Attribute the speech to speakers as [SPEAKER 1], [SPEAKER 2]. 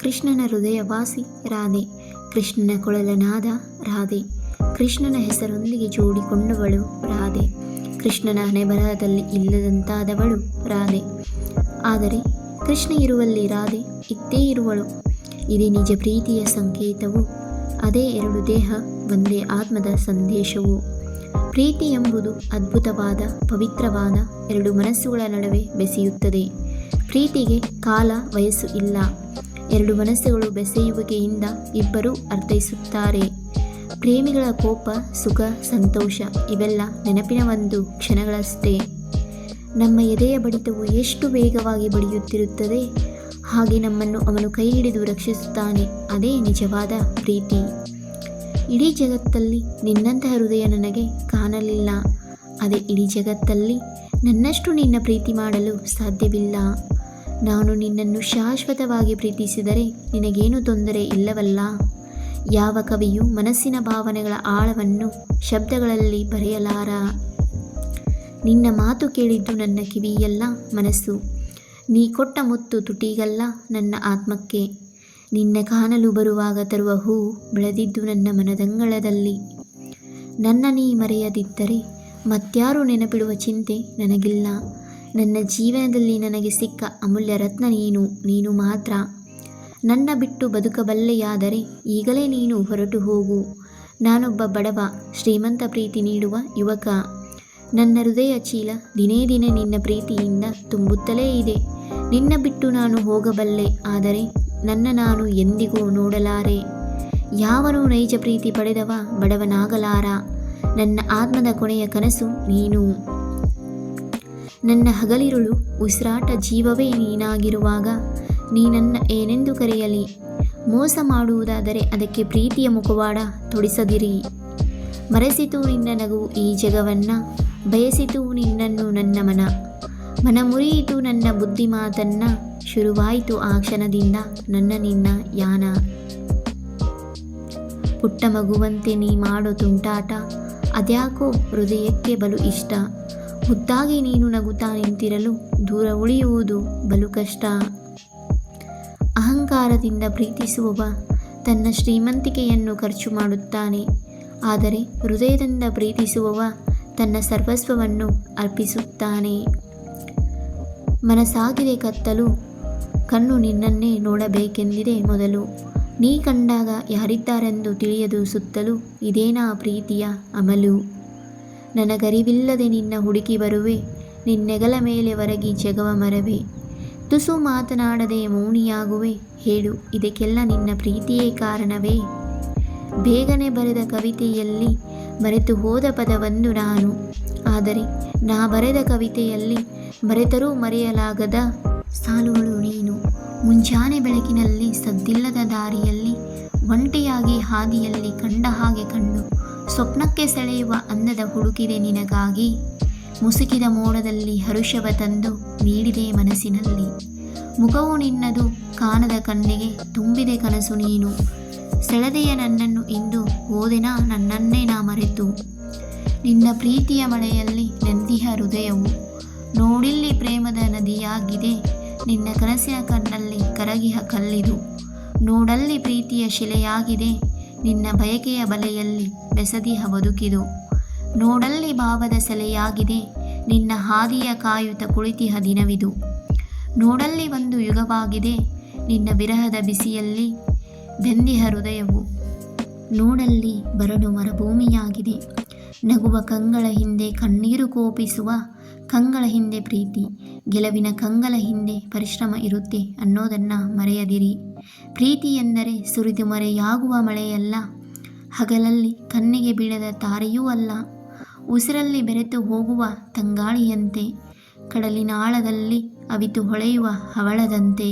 [SPEAKER 1] ಕೃಷ್ಣನ ಹೃದಯವಾಸಿ ರಾಧೆ, ಕೃಷ್ಣನ ಕೊಳಲನಾದ ರಾಧೆ, ಕೃಷ್ಣನ ಹೆಸರೊಂದಿಗೆ ಜೋಡಿಕೊಂಡವಳು ರಾಧೆ, ಕೃಷ್ಣನ ಹಣೆಬರಹದಲ್ಲಿ ಇಲ್ಲದಂತಾದವಳು ರಾಧೆ. ಆದರೆ ಕೃಷ್ಣ ಇರುವಲ್ಲಿ ರಾಧೆ ಇದ್ದೇ ಇರುವಳು. ಇದೇ ನಿಜ ಪ್ರೀತಿಯ ಸಂಕೇತವು. ಅದೇ ಎರಡು ದೇಹ ಒಂದೇ ಆತ್ಮದ ಸಂದೇಶವು. ಪ್ರೀತಿ ಎಂಬುದು ಅದ್ಭುತವಾದ ಪವಿತ್ರವಾದ ಎರಡು ಮನಸ್ಸುಗಳ ನಡುವೆ ಬೆಸೆಯುತ್ತದೆ. ಪ್ರೀತಿಗೆ ಕಾಲ ವಯಸ್ಸು ಇಲ್ಲ. ಎರಡು ಮನಸ್ಸುಗಳು ಬೆಸೆಯುವಿಕೆಯಿಂದ ಇಬ್ಬರೂ ಅರ್ಥೈಸುತ್ತಾರೆ. ಪ್ರೇಮಿಗಳ ಕೋಪ, ಸುಖ, ಸಂತೋಷ ಇವೆಲ್ಲ ನೆನಪಿನ ಒಂದು ಕ್ಷಣಗಳಷ್ಟೇ. ನಮ್ಮ ಎದೆಯ ಬಡಿತವು ಎಷ್ಟು ವೇಗವಾಗಿ ಬಡಿಯುತ್ತಿರುತ್ತದೆ, ಹಾಗೆ ನಮ್ಮನ್ನು ಅವನು ಕೈ ಹಿಡಿದು ರಕ್ಷಿಸುತ್ತಾನೆ. ಅದೇ ನಿಜವಾದ ಪ್ರೀತಿ. ಇಡೀ ಜಗತ್ತಲ್ಲಿ ನಿನ್ನಂತಹ ಹೃದಯ ನನಗೆ ಕಾಣಲಿಲ್ಲ. ಅದೇ ಇಡೀ ಜಗತ್ತಲ್ಲಿ ನನ್ನಷ್ಟು ನಿನ್ನ ಪ್ರೀತಿ ಮಾಡಲು ಸಾಧ್ಯವಿಲ್ಲ. ನಾನು ನಿನ್ನನ್ನು ಶಾಶ್ವತವಾಗಿ ಪ್ರೀತಿಸಿದರೆ ನಿನಗೇನು ತೊಂದರೆ ಇಲ್ಲವಲ್ಲ. ಯಾವ ಕವಿಯೂ ಮನಸ್ಸಿನ ಭಾವನೆಗಳ ಆಳವನ್ನು ಶಬ್ದಗಳಲ್ಲಿ ಬರೆಯಲಾರ. ನಿನ್ನ ಮಾತು ಕೇಳಿದ್ದು ನನ್ನ ಕಿವಿಯಲ್ಲ, ಮನಸ್ಸು. ನೀ ಕೊಟ್ಟ ಮುತ್ತು ತುಟಿಗಲ್ಲ, ನನ್ನ ಆತ್ಮಕ್ಕೆ. ನಿನ್ನ ಕಾಣಲು ಬರುವಾಗ ತರುವ ಹೂ ಬೆಳೆದಿದ್ದು ನನ್ನ ಮನದಂಗಳದಲ್ಲಿ. ನನ್ನ ನೀ ಮರೆಯದಿದ್ದರೆ ಮತ್ಯಾರು ನೆನಪಿಡುವ ಚಿಂತೆ ನನಗಿಲ್ಲ. ನನ್ನ ಜೀವನದಲ್ಲಿ ನನಗೆ ಸಿಕ್ಕ ಅಮೂಲ್ಯ ರತ್ನ ನೀನು ಮಾತ್ರ. ನನ್ನ ಬಿಟ್ಟು ಬದುಕಬಲ್ಲೆಯಾದರೆ ಈಗಲೇ ನೀನು ಹೊರಟು ಹೋಗು. ನಾನೊಬ್ಬ ಬಡವ, ಶ್ರೀಮಂತ ಪ್ರೀತಿ ನೀಡುವ ಯುವಕ. ನನ್ನ ಹೃದಯ ಚೀಲ ದಿನೇ ದಿನೇ ನಿನ್ನ ಪ್ರೀತಿಯಿಂದ ತುಂಬುತ್ತಲೇ ಇದೆ. ನಿನ್ನ ಬಿಟ್ಟು ನಾನು ಹೋಗಬಲ್ಲೆ, ಆದರೆ ನನ್ನ ನಾನು ಎಂದಿಗೂ ನೋಡಲಾರೆ. ಯಾವನೂ ನೈಜ ಪ್ರೀತಿ ಪಡೆದವ ಬಡವನಾಗಲಾರ. ನನ್ನ ಆತ್ಮದ ಕೊನೆಯ ಕನಸು ನೀನು. ನನ್ನ ಹಗಲಿರುಳು ಉಸಿರಾಟ ಜೀವವೇ ನೀನಾಗಿರುವಾಗ ನೀ ನನ್ನ ಏನೆಂದು ಕರೆಯಲಿ. ಮೋಸ ಮಾಡುವುದಾದರೆ ಅದಕ್ಕೆ ಪ್ರೀತಿಯ ಮುಖವಾಡ ತೊಡಿಸದಿರಿ. ಮರೆಸಿತು ನಿನ್ನ ನಗುವು ಈ ಜಗವನ್ನ, ಬಯಸಿತು ನಿನ್ನನ್ನು ನನ್ನ ಮನ ಮುರಿಯಿತು ನನ್ನ ಬುದ್ಧಿ ಮಾತನ್ನ. ಶುರುವಾಯಿತು ಆ ಕ್ಷಣದಿಂದ ನನ್ನ ನಿನ್ನ ಯಾನ. ಪುಟ್ಟ ಮಗುವಂತೆ ನೀ ಮಾಡೋ ತುಂಟಾಟ ಅದ್ಯಾಕೋ ಹೃದಯಕ್ಕೆ ಬಲು ಇಷ್ಟ. ಮುದ್ದಾಗಿ ನೀನು ನಗುತ್ತಾ ನಿಂತಿರಲು ದೂರ ಉಳಿಯುವುದು ಬಲು ಕಷ್ಟ. ಅಹಂಕಾರದಿಂದ ಪ್ರೀತಿಸುವವ ತನ್ನ ಶ್ರೀಮಂತಿಕೆಯನ್ನು ಖರ್ಚು ಮಾಡುತ್ತಾನೆ. ಆದರೆ ಹೃದಯದಿಂದ ಪ್ರೀತಿಸುವವ ತನ್ನ ಸರ್ವಸ್ವವನ್ನು ಅರ್ಪಿಸುತ್ತಾನೆ. ಮನಸ್ಸಾಗಿದೆ ಕತ್ತಲು, ಕಣ್ಣು ನಿನ್ನನ್ನೇ ನೋಡಬೇಕೆಂದಿದೆ ಮೊದಲು. ನೀ ಕಂಡಾಗ ಯಾರಿದ್ದಾರೆಂದು ತಿಳಿಯದು ಸುತ್ತಲೂ, ಇದೇನಾ ಪ್ರೀತಿಯ ಅಮಲು. ನನಗರಿವಿಲ್ಲದೆ ನಿನ್ನ ಹುಡುಕಿ ಬರುವೆ, ನಿನ್ನೆಗಲ ಮೇಲೆ ಒರಗಿ ಜಗವ ಮರವೆ. ತುಸು ಮಾತನಾಡದೆ ಮೌನಿಯಾಗುವೆ, ಹೇಳು ಇದಕ್ಕೆಲ್ಲ ನಿನ್ನ ಪ್ರೀತಿಯೇ ಕಾರಣವೇ. ಬೇಗನೆ ಬರೆದ ಕವಿತೆಯಲ್ಲಿ ಮರೆತು ಹೋದ ಪದವೊಂದು ನಾನು. ಆದರೆ ನಾ ಬರೆದ ಕವಿತೆಯಲ್ಲಿ ಮರೆತರೂ ಮರೆಯಲಾಗದ ಸಾಲುಗಳು ನೀನು. ಮುಂಜಾನೆ ಬೆಳಕಿನಲ್ಲಿ ಸದ್ದಿಲ್ಲದ ದಾರಿಯಲ್ಲಿ ಒಂಟಿಯಾಗಿ ಹಾದಿಯಲ್ಲಿ ಕಂಡ ಹಾಗೆ ಕಂಡು ಸ್ವಪ್ನಕ್ಕೆ ಸೆಳೆಯುವ ಅಂದದ ಹುಡುಕಿದೆ ನಿನಗಾಗಿ. ಮುಸುಕಿದ ಮೋಡದಲ್ಲಿ ಹರುಷವ ತಂದು ನೀಡಿದೆ ಮನಸ್ಸಿನಲ್ಲಿ. ಮುಖವು ನಿನ್ನದು ಕಾಣದ ಕಣ್ಣಿಗೆ ತುಂಬಿದೆ ಕನಸು ನೀನು. ಸೆಳೆದೆಯ ನನ್ನನ್ನು ಇಂದು ಹೋದೆನಾ ನನ್ನನ್ನೇ ನಾ ಮರೆತು. ನಿನ್ನ ಪ್ರೀತಿಯ ಮಳೆಯಲ್ಲಿ ನೆಂದಿಹ ಹೃದಯವು ನೋಡಿಲ್ಲಿ ಪ್ರೇಮದ ನದಿಯಾಗಿದೆ. ನಿನ್ನ ಕನಸಿನ ಕಣ್ಣಲ್ಲಿ ಕರಗಿಹ ಕಲ್ಲಿದು ನೋಡಲ್ಲಿ ಪ್ರೀತಿಯ ಶಿಲೆಯಾಗಿದೆ. ನಿನ್ನ ಬಯಕೆಯ ಬಲೆಯಲ್ಲಿ ಬೆಸದಿಹ ಬದುಕಿದು ನೋಡಲ್ಲಿ ಭಾವದ ಸೆಲೆಯಾಗಿದೆ. ನಿನ್ನ ಹಾದಿಯ ಕಾಯುತ್ತ ಕುಳಿತಿಹ ದಿನವಿದು ನೋಡಲ್ಲಿ ಒಂದು ಯುಗವಾಗಿದೆ. ನಿನ್ನ ವಿರಹದ ಬಿಸಿಯಲ್ಲಿ ಬೆಂದಿಹ ಹೃದಯವು ನೋಡಲ್ಲಿ ಬರಡು ಮರುಭೂಮಿಯಾಗಿದೆ. ನಗುವ ಕಂಗಳ ಹಿಂದೆ ಕಣ್ಣೀರು ಕೋಪಿಸುವ ಕಂಗಳ ಹಿಂದೆ ಪ್ರೀತಿ, ಗೆಲುವಿನ ಕಂಗಳ ಹಿಂದೆ ಪರಿಶ್ರಮ ಇರುತ್ತೆ ಅನ್ನೋದನ್ನು ಮರೆಯದಿರಿ. ಪ್ರೀತಿ ಎಂದರೆ ಸುರಿದು ಮರೆಯಾಗುವ ಮಳೆಯಲ್ಲ, ಹಗಲಲ್ಲಿ ಕಣ್ಣಿಗೆ ಬೀಳದ ತಾರೆಯೂ ಅಲ್ಲ. ಉಸಿರಲ್ಲಿ ಬೆರೆತು ಹೋಗುವ ತಂಗಾಳಿಯಂತೆ, ಕಡಲಿನ ಆಳದಲ್ಲಿ ಅವಿತು ಹೊಳೆಯುವ ಹವಳದಂತೆ.